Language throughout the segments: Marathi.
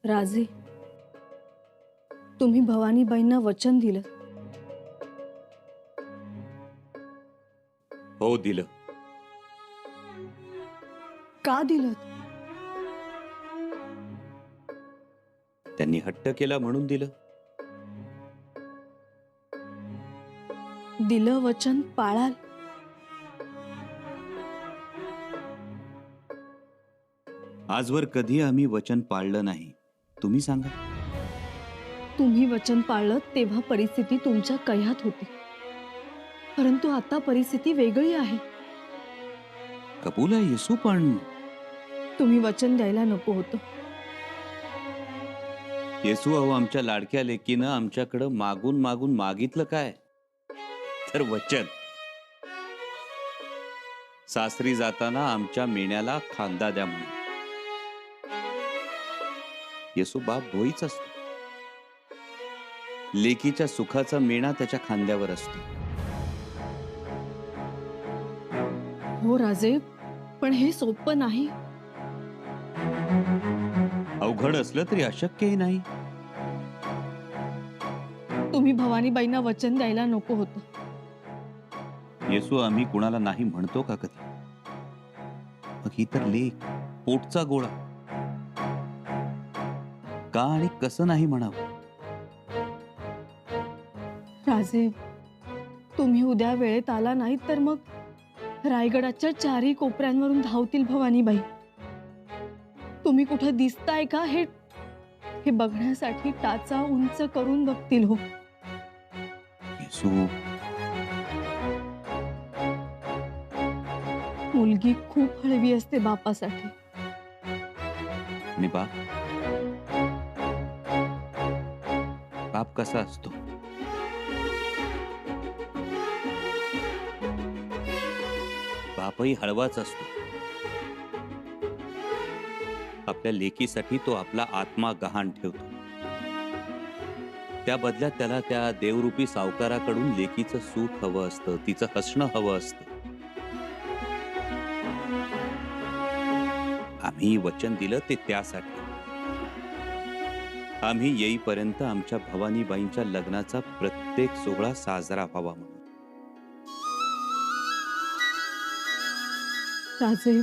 राजे, तुम्ही भवानीबाईंना वचन दिलं. हो दिलं. का दिलं? त्यांनी हट्ट केला म्हणून दिलं. दिलं वचन पाळाल. आजवर कधी आम्ही वचन पाळलं नाही. तुम्ही सांगा. तुम्ही वचन पाळलं तेव्हा परिस्थिती तुमच्या कह्यात होती, परंतु आता परिस्थिती वेगळी आहे. कबूल आहे येसू, पण तुम्ही वचन द्यायला नको होतं. येसू, अहो आमच्या लाडक्या लेकीनं आमच्याकडं मागून मागून मागितलं काय? तर वचन. सासरी जाताना आमच्या मेण्याला खांदा द्या म्हणून. येसू बाप भोईच असतो. लेकीच्या सुखाचा मेणा त्याच्या खांद्यावर असतो. हो राजे, पण हे सोपं नाही. अवघड असलं तरी अशक्यही नाही. तुम्ही भवानीबाईंना वचन द्यायला नको होतं. येसू, आम्ही कुणाला नाही म्हणतो का कधी? मग ही तर लेक, पोटचा गोळा. का आणि कसं नाही म्हणावं? राजे, तुम्ही उद्या वेळेत आला नाही तर मग रायगडाच्या चारही कोपऱ्यांवरून धावतील भवानीबाई. तुम्ही कुठं दिसताय का हे बघण्यासाठी टाचा उंच करून बघतील. हो येसू, मुलगी खूप हळवी असते बापासाठी. आणि बाप कसा असतो? बापही हळवाच असतो. आपल्या लेकीसाठी तो आपला आत्मा गहाण ठेवतो. त्या बदल्यात त्याला त्या देवरूपी सावकाराकडून लेकीचं सुख हवं असतं, तिचं हसणं हवं असतं. आम्ही वचन दिलं ते त्यासाठी. आम्ही येईपर्यंत आमच्या भवानीबाईंच्या लग्नाचा प्रत्येक सोहळा साजरा व्हावा म्हणून. राजे,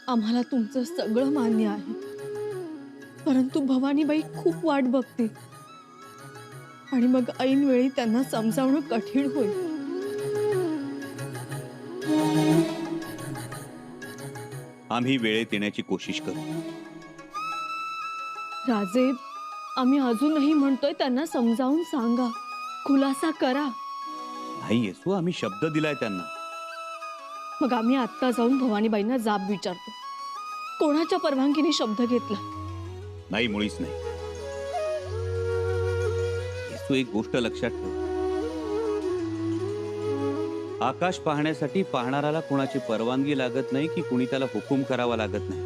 आम्हाला तुमचं सगळं मान्य आहे, परंतु भवानीबाई खूप वाट बघते आणि मग ऐन वेळी त्यांना समजावणं कठीण होईल. आम्ही वेळेत येण्याची कोशिश करू. राजे, आम्ही अजूनही म्हणतोय त्यांना समजावून सांगा, खुलासा करा. नाही येसू, आम्ही शब्द दिलाय त्यांना. मग आम्ही आत्ता जाऊन भवानीबाईंना जाब विचारतो. कोणाच्या परवानगीने शब्द घेतला? नाही, मुळीच नाही. येसू, एक गोष्ट लक्षात ठेव. आकाश पाहण्यासाठी पाहणाराला कोणाची परवानगी लागत नाही की कुणी त्याला हुकूम करावा लागत नाही.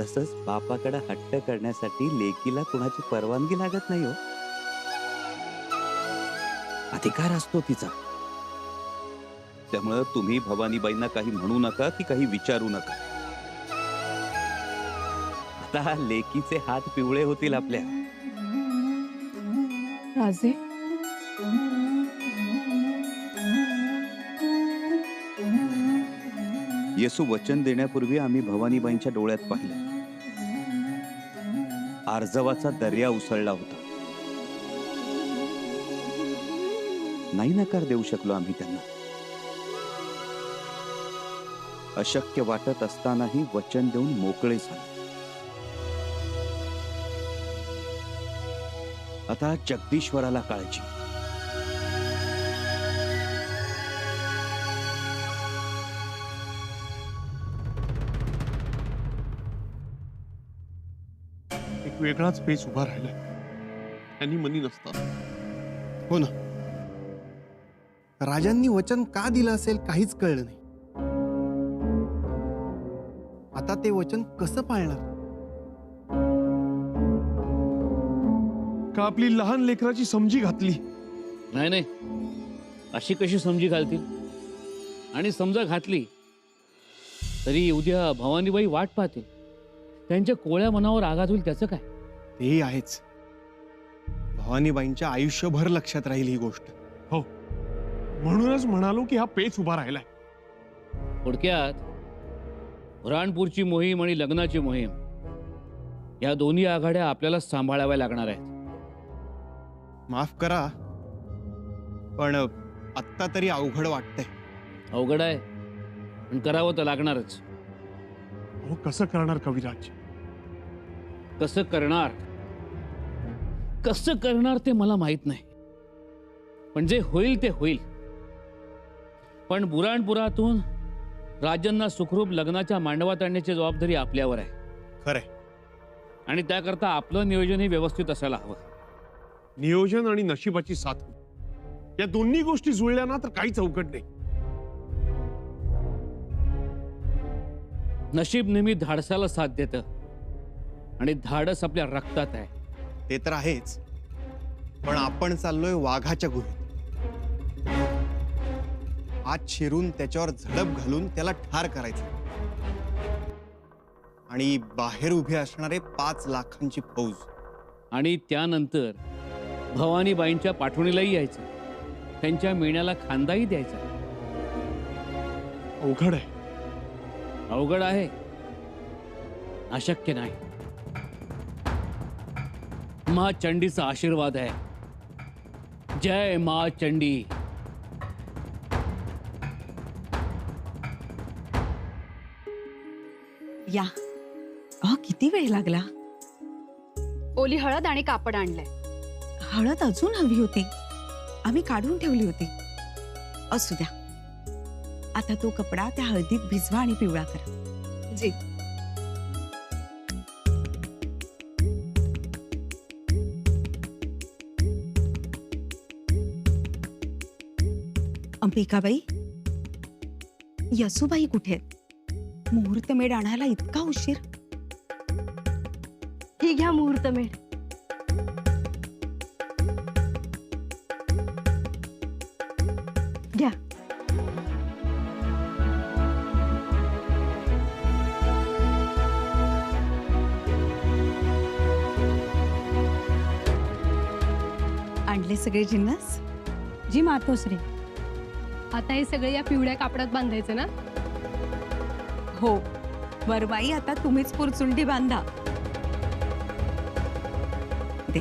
तसंच बापाकडे हट्ट करण्यासाठी लेकीला कुणाची परवानगी लागत नाही. हो, अधिकार असतो तिचा. त्यामुळे तुम्ही भवानीबाईंना काही म्हणू नका की काही विचारू नका. आता लेकीचे हात पिवळे होतील आपल्या. राजे, येसू, वचन देण्यापूर्वी आम्ही भवानीबाईंच्या डोळ्यात पाहिलं. आर्जवाचा दर्या उसळला होता. नाही नकार देऊ शकलो आम्ही त्यांना. अशक्य वाटत असतानाही वचन देऊन मोकळे झाले. आता जगदीश्वराला काळजी. एक वेगळाच पेच उभा राहिलाय. त्यांनी मनी नसतात. हो ना, राजांनी वचन का दिलं असेल काहीच कळलं नाही. आता ते वचन कसं पाळणार? का आपली लहान लेकराची समजी घातली? नाही नाही, अशी कशी समजी घालतील? आणि समजा घातली तरी उद्या भवानीबाई वाट पाहतील. त्यांच्या कोळ्या मनावर आघात होईल त्याचं काय? तेही आहेच. भवानीबाईंच्या आयुष्यभर लक्षात राहील ही गोष्ट. म्हणूनच म्हणालो की हा पेच उभा राहिलाय. थोडक्यात बुऱ्हाणपूरची मोहीम आणि लग्नाची मोहीम या दोन्ही आघाड्या आपल्याला सांभाळाव्या लागणार आहेत. माफ करा, पण आत्ता तरी अवघड वाटतंय. अवघड आहे, पण करावं तर लागणारच. अहो कसं करणार कविराज? कसं करणार ते मला माहित नाही, पण जे होईल ते होईल. पण बुऱ्हाणपुरातून राजांना सुखरूप लग्नाच्या मांडवात आणण्याची जबाबदारी आपल्यावर आहे. खरंय. आणि त्याकरता आपलं नियोजन हे व्यवस्थित असायला हवं. नियोजन आणि नशिबाची साथ, या दोन्ही गोष्टी जुळल्या ना तर काहीच अवघड नाही. नशीब नेहमी धाडसाला साथ देतं आणि धाडस आपल्या रक्तात आहे. ते तर आहेच, पण आपण चाललोय वाघाच्या गुहेत. आत शिरून त्याच्यावर झडप घालून त्याला ठार करायचं, आणि बाहेर उभे असणारे 5 लाखांची फौज. आणि त्यानंतर भवानीबाईंच्या पाठवणीलाही यायचं, त्यांच्या मेण्याला खांदाही द्यायचा. अवघड आहे. अवघड आहे, अशक्य नाही. माँ चंडीचा आशीर्वाद आहे. जय माँ चंडी. या. किती वेळ लागला? ओली हळद आणि कापड आणलंय. हळद अजून हवी होती, आम्ही काढून ठेवली होती. असू द्या, आता तो कपडा त्या हळदीत भिजवा आणि पिवळा करा. जी. अंबिकाबाई, यसुबाई कुठे आहेत? मुहूर्त मेढ आणायला इतका उशीर? ही घ्या मुहूर्त मेढ. घ्या. आणले सगळे जिन्नस? जी मातोश्री. आता हे सगळे या पिवळ्या कापडात बांधायचं ना? हो. वरबाई, आता तुम्हीच पुरचुंडी बांधा. दे.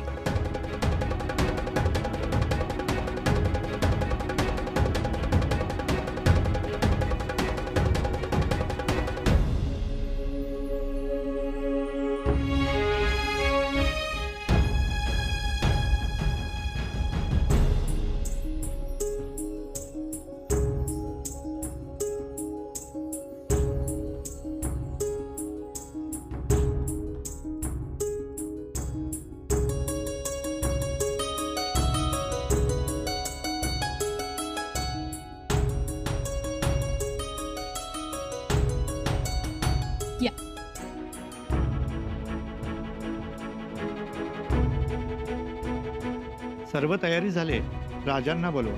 या. सर्व तयारी झाली, राजांना बोलवा.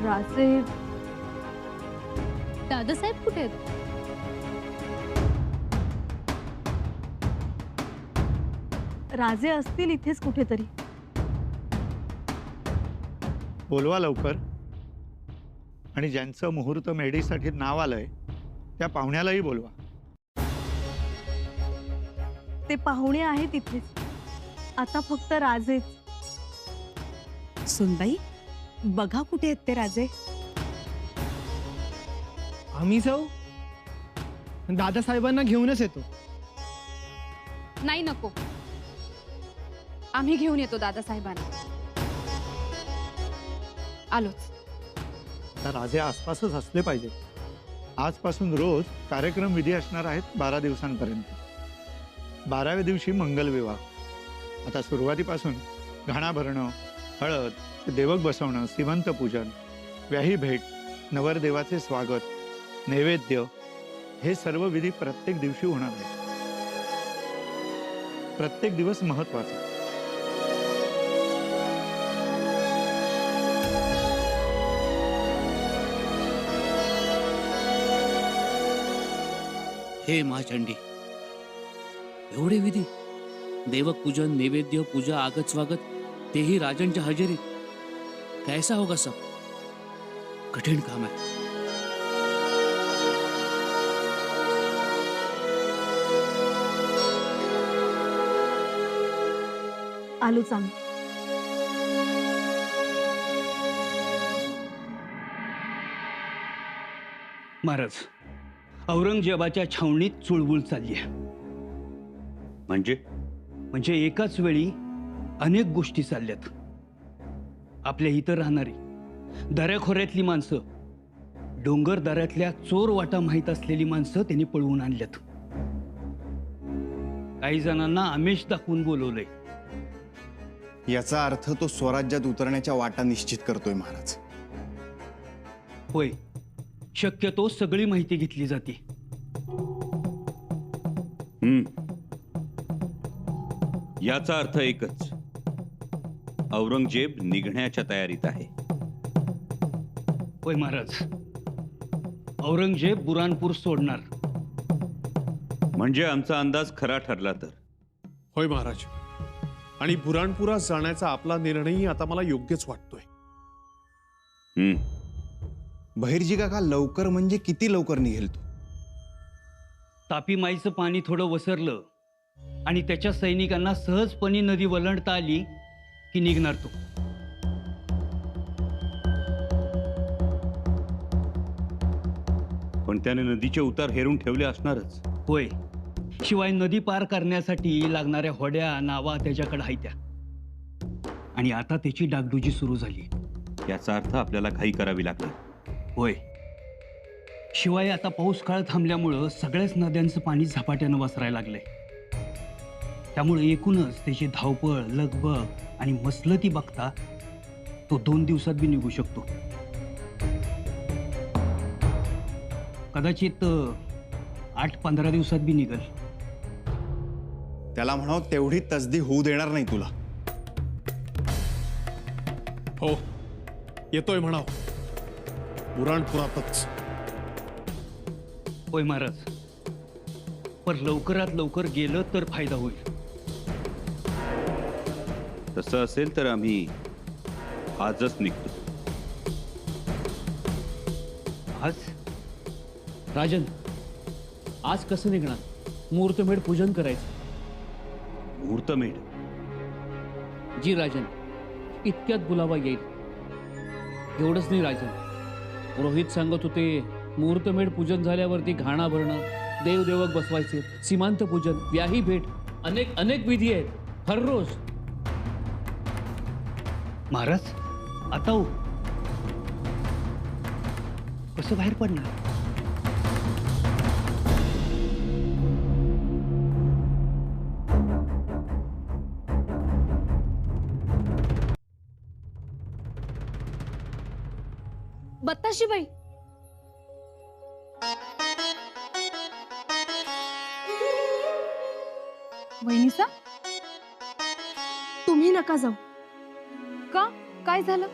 राजे, दादासाहेब कुठे आहेत? राजे असतील इथेच कुठेतरी. बोलवा लवकर. आणि ज्यांचं मुहूर्त मेढीसाठी नाव आलंय त्या पाहुण्यालाही बोलवा. ते पाहुणे आहेत इथेच, आता फक्त राजेच. सुनबाई, बघा कुठे आहेत ते राजे. आम्ही जाऊ, दादासाहेबांना घेऊनच येतो. नाही, नको. आम्ही घेऊन येतो दादासाहेबांना. आलोच. तर राजे आसपासच असले पाहिजे. आजपासून रोज कार्यक्रम विधी असणार आहेत 12 दिवसांपर्यंत. 12व्या दिवशी मंगलविवाह. आता सुरुवातीपासून घाणा भरणं, हळद, देवक बसवणं, सीमंत पूजन, व्याही भेट, नवरदेवाचे स्वागत, नैवेद्य, हे सर्व विधी प्रत्येक दिवशी होणार आहे. प्रत्येक दिवस महत्वाचा. हे महाचंडी, एवढे विधी, देवक पूजन, नैवेद्य, पूजा, आगत स्वागत, तेही राजांच्या हजेरीत. कैसा होगा सब? कठीण काम आहे. आलो चांग. महाराज, औरंगजेबाच्या छावणीत चुळबुळ चालली आहे. म्हणजे एकाच वेळी अनेक गोष्टी चालल्यात. आपल्या इथं राहणारी दऱ्याखोऱ्यातली माणसं, डोंगर दऱ्यातल्या चोर वाटा माहीत असलेली माणसं त्यांनी पळवून आणल्यात. काही जणांना आमिष दाखवून बोलवलंय. याचा अर्थ तो स्वराज्यात उतरण्याच्या वाटा निश्चित करतोय महाराज. होय, शक्यतो सगळी माहिती घेतली जाते. याचा अर्थ एकच, औरंगजेब निघण्याच्या तयारीत आहे. होय महाराज, औरंगजेब बुरानपूर सोडणार. म्हणजे आमचा अंदाज खरा ठरला तर. होय महाराज, आणि बुराणपुरात जाण्याचा आपला निर्णयही आता मला योग्यच वाटतोय. बहिर्जी काका, लवकर म्हणजे किती लवकर निघेल तो? तापी माईचं पाणी थोडं वसरलं आणि त्याच्या सैनिकांना सहजपणे नदी वलंडता आली की निघणार तो. पण त्याने नदीचे उतार हेरून ठेवले असणारच. होय, शिवाय नदी पार करण्यासाठी लागणाऱ्या होड्या, नावा त्याच्याकडे आहेत. आणि आता त्याची डागडुजी सुरू झाली. याचा अर्थ आपल्याला घाई करावी लागली. होय, शिवाय आता पाऊस काळ थांबल्यामुळं सगळ्याच नद्यांचं पाणी झपाट्यानं वसरायला लागलंय. त्यामुळे एकूणच त्याची धावपळ, लगबग आणि मसलती बघता तो 2 दिवसात बी निघू शकतो. कदाचित 8-15 दिवसात बी निघल. त्याला म्हणाव तेवढी तसदी होऊ देणार नाही तुला. हो, येतोय म्हणाव, बुराणपुरातच. होय महाराज, पण लवकरात लवकर गेलं तर फायदा होईल. तसं असेल तर आम्ही आजच निघतो. आज राजन, आज कसं निघणार? मुहूर्तमेढ पूजन करायचं. मुहूर्तमेढ? जी राजन, इतक्यात बुलावा येईल. एवढंच नाही राजन, रोहित सांगत होते मुहूर्तमेढ पूजन झाल्यावरती घाणा भरणं, देवदेवक बसवायचे, सीमांत पूजन, व्याही भेट, अनेक अनेक विधी आहेत हर रोज. महाराज, आता हो, कसं बाहेर पडणार? बत्ताशीबाई, वहिनीसा, तुम्ही नका जाऊ. का? काय झालं?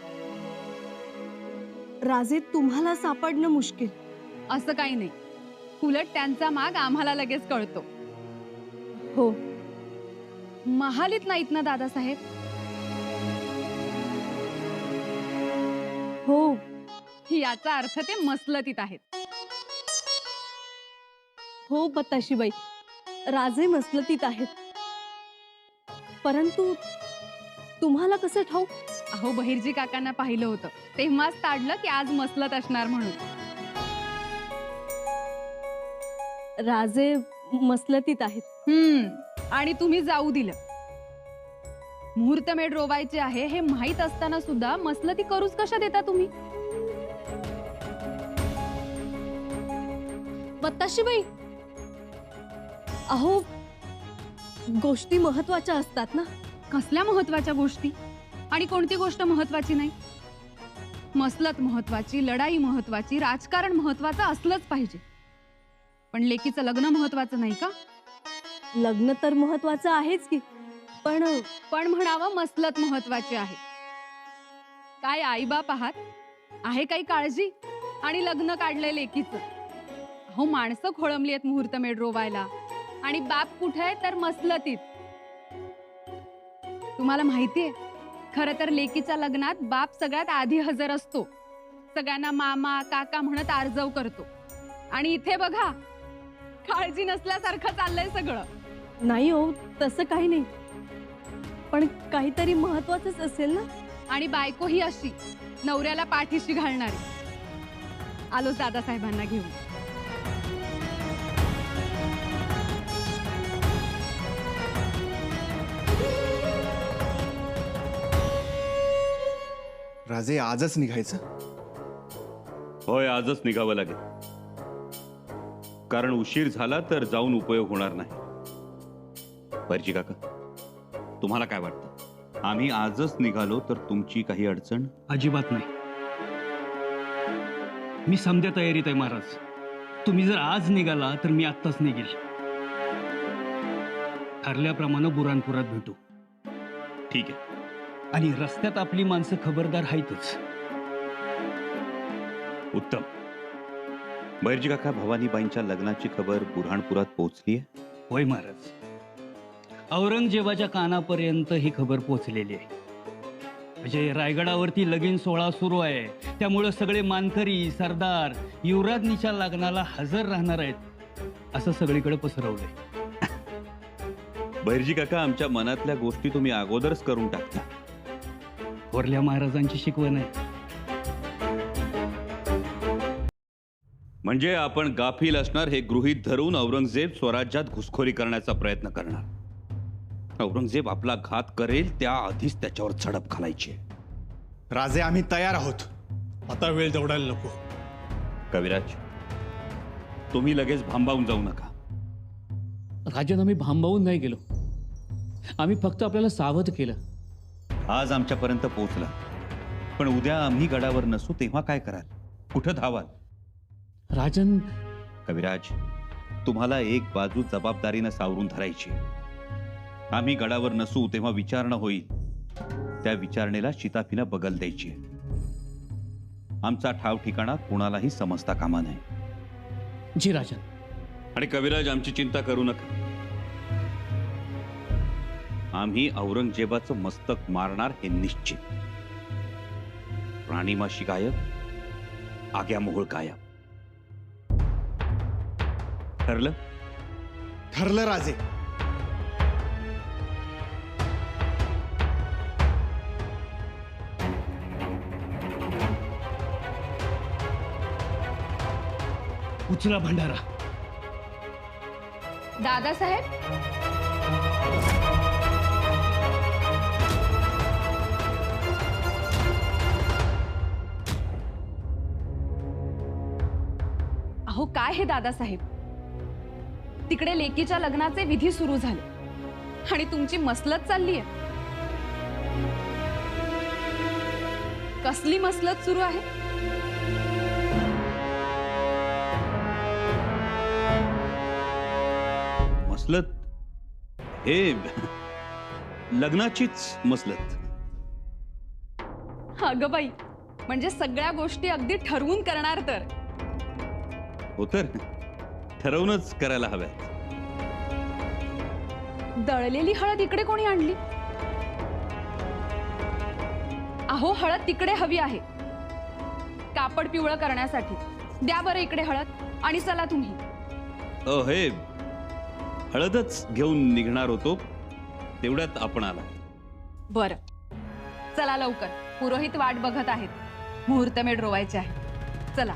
राजे तुम्हाला सापडणं मुश्किल. असं काही नाही, उलट त्यांचा माग आम्हाला लगेच कळतो. हो, महालीत नाहीत ना दादासाहेब? हो, याचा अर्थ ते मसलतीत आहेत. हो बत्ताशीबाई, राजे मसलतीत आहेत. परंतु तुम्हाला कसं ठाऊक? अहो, बहिर्जी काकांना पाहिलं होतं, तेव्हाच ताडलं की आज मसलत असणार म्हणून. राजे मसलतीत आहेत. आणि तुम्ही जाऊ दिलं. मुहूर्तमेढ रोवायचे आहे हे माहित असताना सुद्धा मसलती करूच कशा देता तुम्ही? बत्ताशीबाई, अहो, गोष्टी महत्वाच्या असतात ना. कसल्या महत्वाच्या गोष्टी? आणि कोणती गोष्ट महत्वाची नाही? मसलत महत्वाची, लढाई महत्वाची, राजकारण महत्वाचं असलंच पाहिजे. पण लेकीचं लग्न महत्वाचं नाही का? लग्न तर महत्वाचं आहेच की, पण म्हणावं मसलत महत्वाची आहे. काय आईबाप आहात? आहे काही काळजी? आणि लग्न काढलंय लेकीचं. अहो माणसं खोळंबली आहेत मुहूर्तमेढ रोवायला आणि बाप कुठे आहे तर मसलतीत. तुम्हाला माहितीये खरं तर लेकीच्या लग्नात बाप सगळ्यात आधी हजर असतो. सगळ्यांना मामा काका म्हणत आर्जव करतो. आणि इथे बघा काळजी नसल्यासारखं चाललंय सगळं. नाही हो, तसं काही नाही, पण काहीतरी महत्वाचंच असेल ना. आणि बायको ही अशी नवऱ्याला पाठीशी घालणारी. आलोच दादासाहेबांना घेऊन. राजे आजच निघायचं? होय, आजच निघावं लागेल, कारण उशीर झाला तर जाऊन उपयोग होणार नाही. बर्जी काका, तुम्हाला काय वाटतं? आम्ही आजच निघालो तर तुमची काही अडचण? अजिबात नाही. मी समध्या तयारीत आहे महाराज. तुम्ही जर आज निघाला तर मी आत्ताच निघेल. ठरल्याप्रमाणे बुरानपुरात भेटू. ठीक आहे. आणि रस्त्यात आपली माणसं खबरदार आहेतच. उत्तम. बैरजी काका, भवानीबाईंच्या लग्नाची खबर बुऱ्हाणपुरात पोहोचली आहे? होय महाराज, औरंगजेबाच्या कानापर्यंत ही खबर पोहोचलेली आहे. म्हणजे रायगडावरती लगीन सोहळा सुरू आहे, त्यामुळं सगळे मानकरी सरदार युवराजनीच्या लग्नाला हजर राहणार आहेत असं सगळीकडे पसरवलंय. बैरजी काका, आमच्या मनातल्या गोष्टी तुम्ही अगोदरच करून टाकता. थोरल्या महाराजांची शिकवण आहे. म्हणजे आपण गाफील असणार हे गृहीत धरून औरंगजेब स्वराज्यात घुसखोरी करण्याचा प्रयत्न करणार. औरंगजेब आपला घात करेल त्या आधीच त्याच्यावर झडप घालायची. राजे, आम्ही तयार आहोत. आता वेळ दौडायला नको. कविराज, तुम्ही लगेच भांबावून जाऊ नका. राजन, आम्ही भांबावून नाही गेलो. आम्ही फक्त आपल्याला सावध केलं. आज आमच्यापर्यंत पोहोचला, पण उद्या आम्ही गडावर नसू तेव्हा काय कराल? कुठं धावाल? राजन, कविराज, तुम्हाला एक बाजू जबाबदारीनं सावरून धरायची. आम्ही गडावर नसू तेव्हा विचारणा होईल, त्या विचारणेला शिताफीनं बगल द्यायची. आमचा ठाव ठिकाणा कोणालाही समजता कामा नये. जी राजन. आणि कविराज, आमची चिंता करू नका. आम्ही औरंगजेबाचं मस्तक मारणार हे निश्चित. राणीमाशी गायब, आग्या मोहोळ गायब. ठरलं? ठरलं राजे. उचला भंडारा. दादासाहेब, अहो काय हे दादासाहेब, तिकडे लेकीच्या लग्नाचे विधी सुरू झाले आणि तुमची मसलत चालली आहे. कसली मसलत सुरू आहे? मसलत? हे लग्नाचीच मसलत. अगं बाई, म्हणजे सगळ्या गोष्टी अगदी ठरवून करणार तर? हो तर, ठरवूनच करायला हव्यात. दळलेली हळद इकडे कोणी आणली? अहो, हळद तिकडे हवी आहे कापड पिवळं करण्यासाठी. द्या बरं इकडे हळद. आणि चला तुम्ही. हे हळदच घेऊन निघणार होतो, तेवढ्यात आपण आला. बरं, चला लवकर. पुरोहित वाट बघत आहेत. मुहूर्तमेढ रोवायचे आहे. चला.